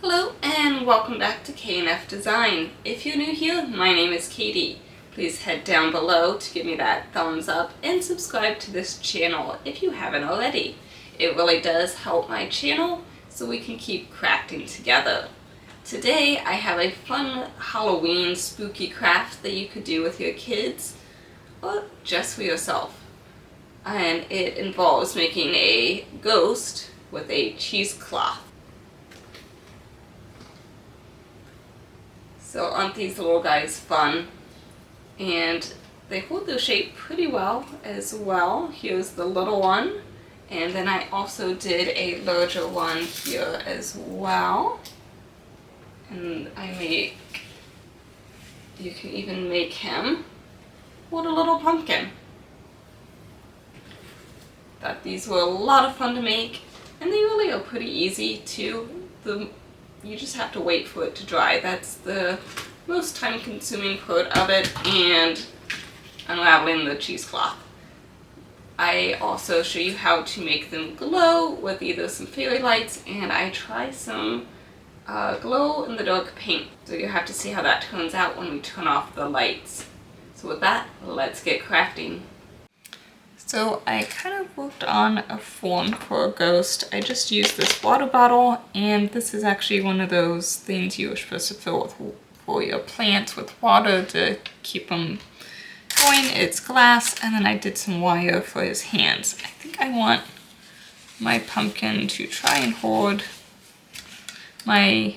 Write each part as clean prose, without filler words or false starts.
Hello and welcome back to K&F Design. If you're new here, my name is Katie. Please head down below to give me that thumbs up and subscribe to this channel if you haven't already. It really does help my channel so we can keep crafting together. Today I have a fun Halloween spooky craft that you could do with your kids or just for yourself. And it involves making a ghost with a cheesecloth. So aren't these little guys fun? And they hold their shape pretty well as well. Here's the little one. And then I also did a larger one here as well. And you can even make him with a little pumpkin. Thought these were a lot of fun to make, and they really are pretty easy too. You just have to wait for it to dry. That's the most time-consuming part of it, and unraveling the cheesecloth. I also show you how to make them glow with either some fairy lights, and I try some glow-in-the-dark paint. So you have to see how that turns out when we turn off the lights. So with that, let's get crafting. So I kind of worked on a form for a ghost. I just used this water bottle, and this is actually one of those things you were supposed to fill with for your plants with water to keep them going. It's glass, and then I did some wire for his hands. I think I want my pumpkin to try and hold my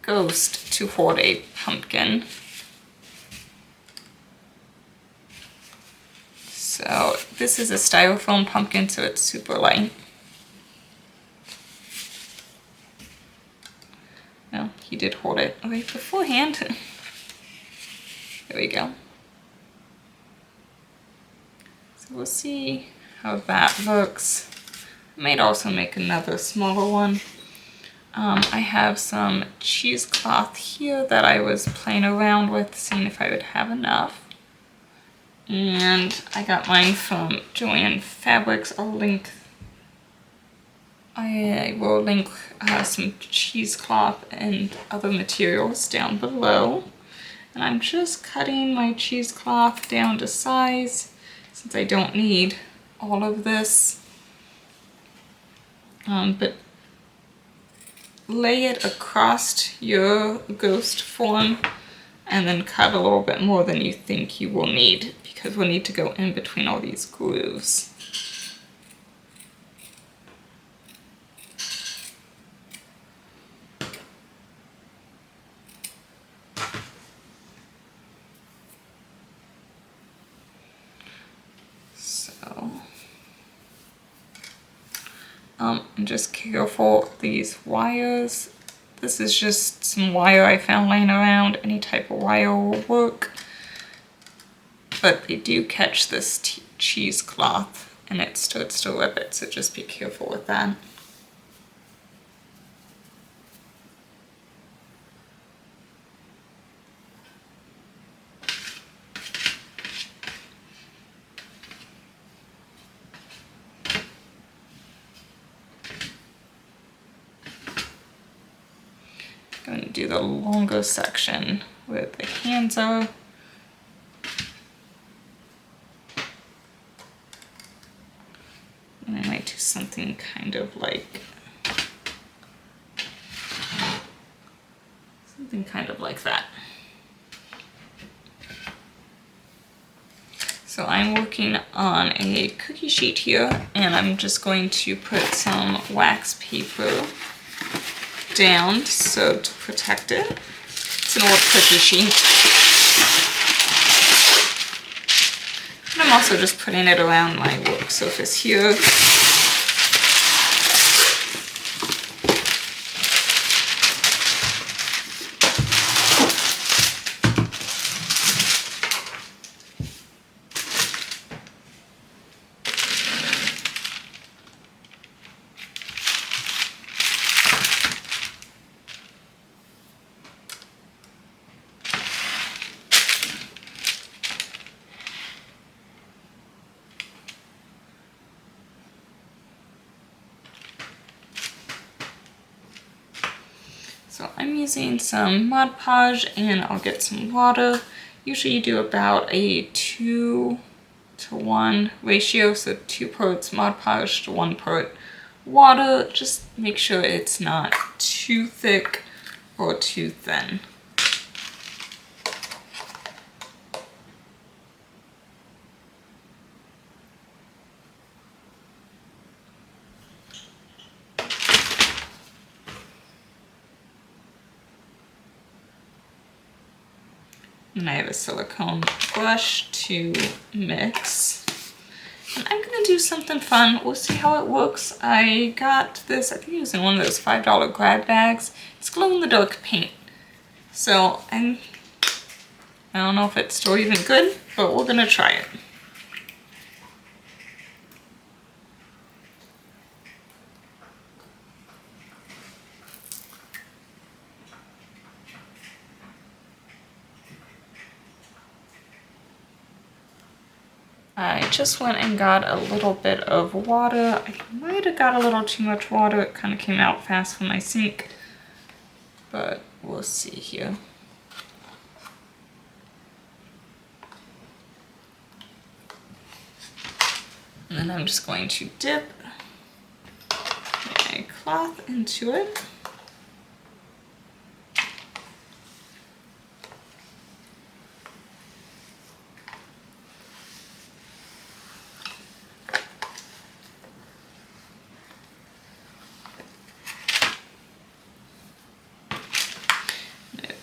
ghost to hold a pumpkin. So this is a styrofoam pumpkin, so it's super light. No, he did hold it right beforehand. There we go. So we'll see how that looks. I might also make another smaller one. I have some cheesecloth here that I was playing around with, seeing if I would have enough. And I got mine from Joann Fabrics. I will link some cheesecloth and other materials down below. And I'm just cutting my cheesecloth down to size since I don't need all of this. But lay it across your ghost form and then cut a little bit more than you think you will need, because we'll need to go in between all these grooves. So, and just careful these wires. This is just some wire I found laying around. Any type of wire will work. But they do catch this cheesecloth and it starts to rip it, so just be careful with that. I'm going to do the longer section where the hands are. And I might do something kind of like that. So I'm working on a cookie sheet here, and I'm just going to put some wax paper down so to protect it. It's an old cookie sheet. And I'm also just putting it around my work surface here. So I'm using some Mod Podge and I'll get some water. Usually you do about a 2-to-1 ratio, so 2 parts Mod Podge to 1 part water. Just make sure it's not too thick or too thin. And I have a silicone brush to mix. And I'm gonna do something fun. We'll see how it works. I got this, I think it was in one of those $5 grab bags. It's glow-in-the-dark paint. So I don't know if it's still even good, but we're gonna try it. I just went and got a little bit of water. I might have got a little too much water. It kind of came out fast from my sink, but we'll see here. And then I'm just going to dip a cloth into it.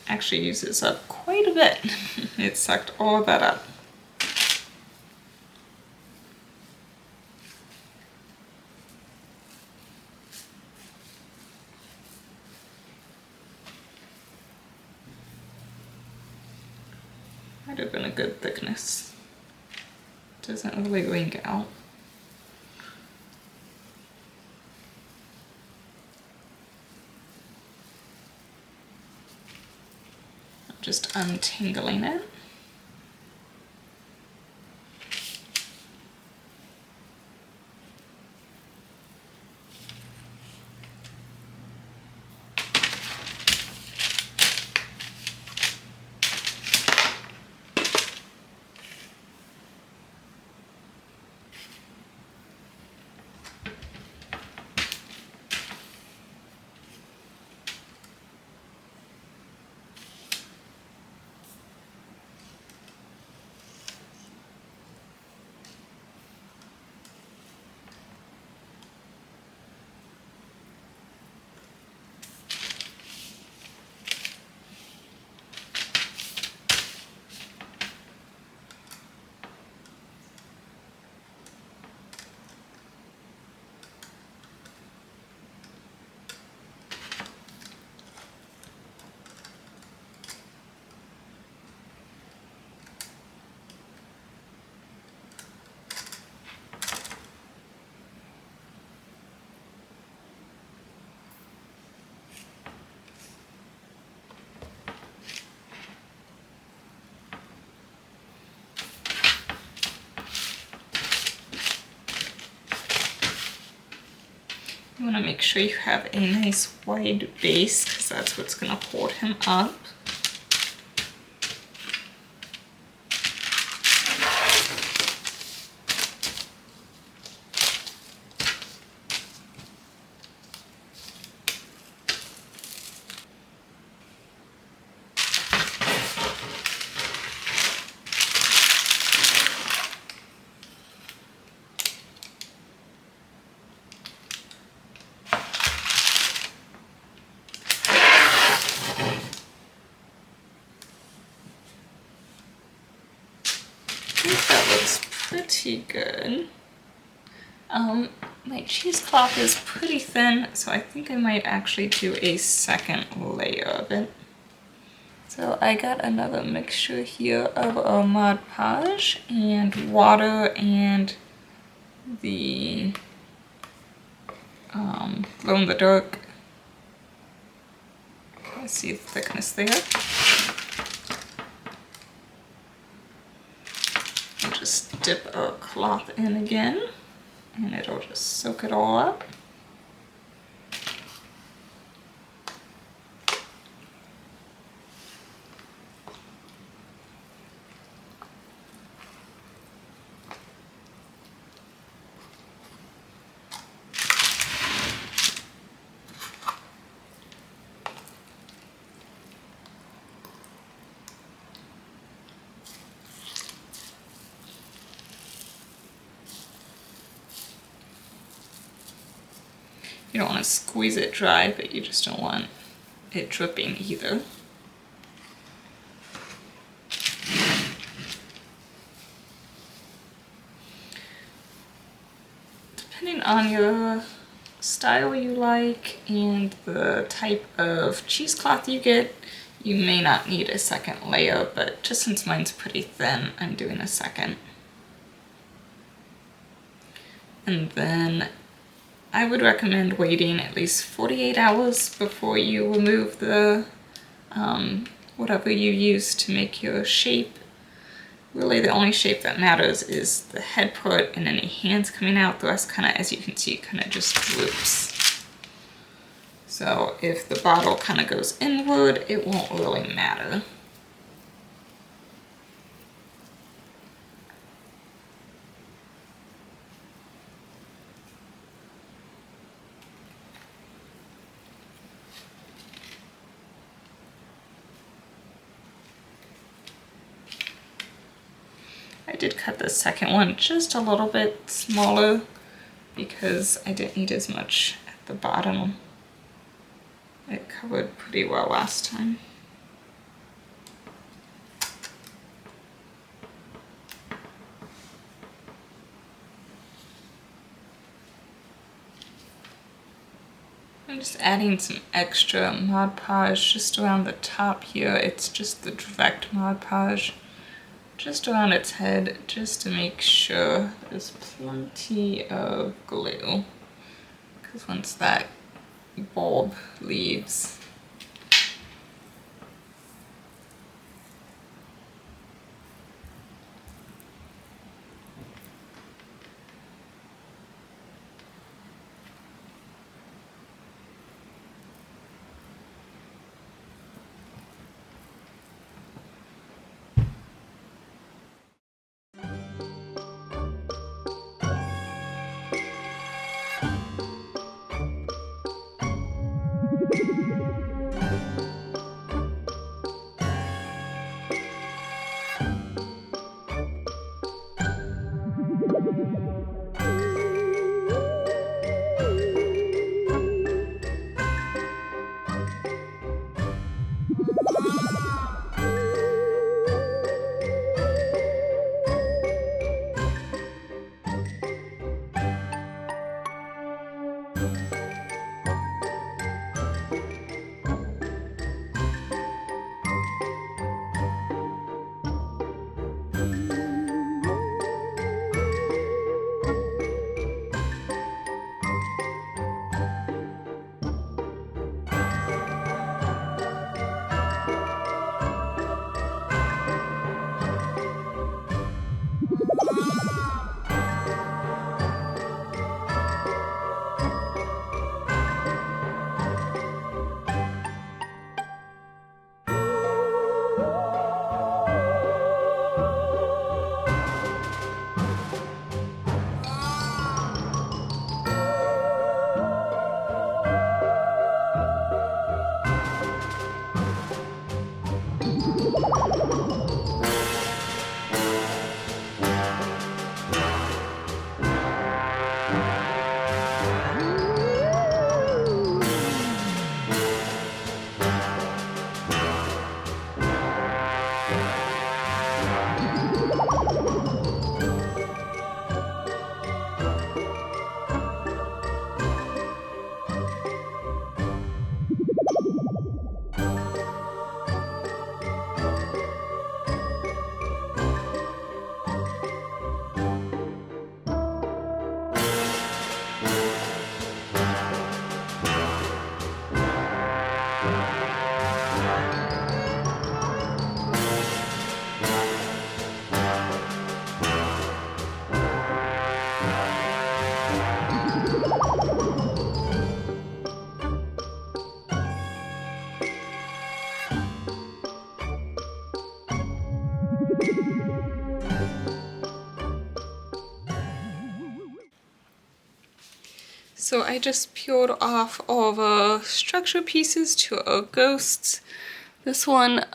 Actually uses up quite a bit. It sucked all that up. Might have been a good thickness. Doesn't really leak out. Just untangling it. You want to make sure you have a nice wide base because that's what's going to hold him up. That looks pretty good. My cheesecloth is pretty thin, so I think I might actually do a second layer of it. So I got another mixture here of Mod Podge and water and the glow-in-the-dark. Let's see the thickness there. And just dip a cloth in again, and it'll just soak it all up. You don't want to squeeze it dry, but you just don't want it dripping either. Depending on your style you like and the type of cheesecloth you get, you may not need a second layer, but just since mine's pretty thin, I'm doing a second. And then I would recommend waiting at least 48 hours before you remove the whatever you use to make your shape. Really the only shape that matters is the head part and any hands coming out. The rest kind of, as you can see, kind of just droops. So if the bottle kind of goes inward, it won't really matter. I did cut the second one just a little bit smaller because I didn't need as much at the bottom. It covered pretty well last time. I'm just adding some extra Mod Podge just around the top here. It's just the direct Mod Podge. Just around its head, just to make sure there's plenty of glue. Because once that bulb leaves, so I just peeled off all the structure pieces to our ghosts. This one,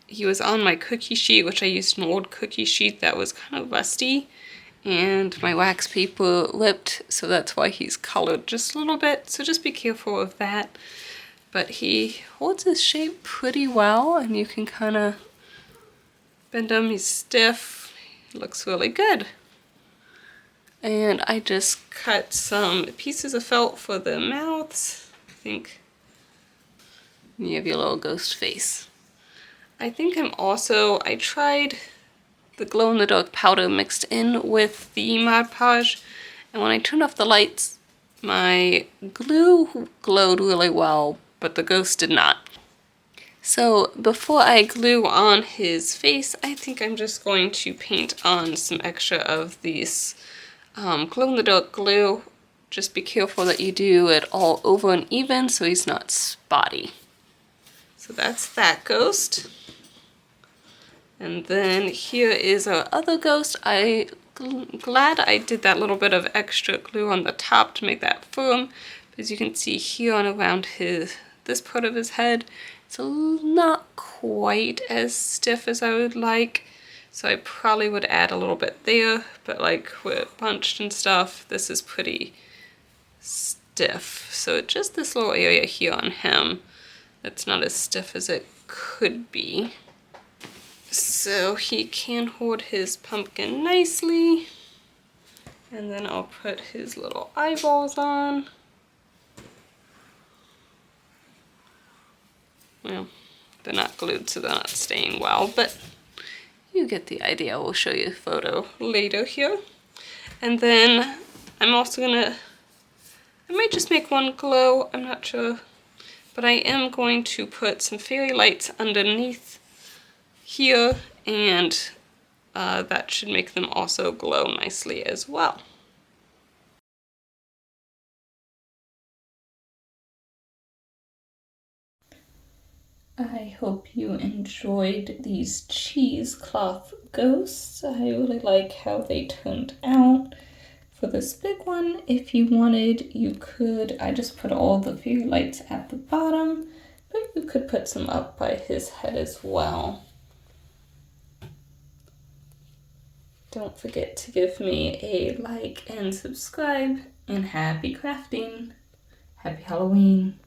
he was on my cookie sheet, which I used an old cookie sheet that was kind of rusty. And my wax paper ripped, so that's why he's colored just a little bit, so just be careful of that. But he holds his shape pretty well, and you can kind of bend him. He's stiff. He looks really good. And I just cut some pieces of felt for the mouths. I think you have your little ghost face. I think I tried the glow-in-the-dark powder mixed in with the Mod Podge, and when I turned off the lights, my glue glowed really well, but the ghost did not. So before I glue on his face, I think I'm just going to paint on some extra of these glow-in-the-dark glue. Just be careful that you do it all over and even so he's not spotty. So that's that ghost. And then here is our other ghost. I'm glad I did that little bit of extra glue on the top to make that firm. As you can see here on around this part of his head, it's not quite as stiff as I would like. So I probably would add a little bit there, but like where it bunched and stuff, this is pretty stiff. So just this little area here on him, that's not as stiff as it could be. So he can hold his pumpkin nicely. And then I'll put his little eyeballs on. Well, they're not glued, so they're not staying well, but you get the idea. We'll show you a photo later here. And then I'm also I might just make one glow, I'm not sure. But I am going to put some fairy lights underneath here, and that should make them also glow nicely as well. I hope you enjoyed these cheesecloth ghosts. I really like how they turned out. For this big one, if you wanted, you could, I just put all the fairy lights at the bottom, but you could put some up by his head as well. Don't forget to give me a like and subscribe, and happy crafting. Happy Halloween.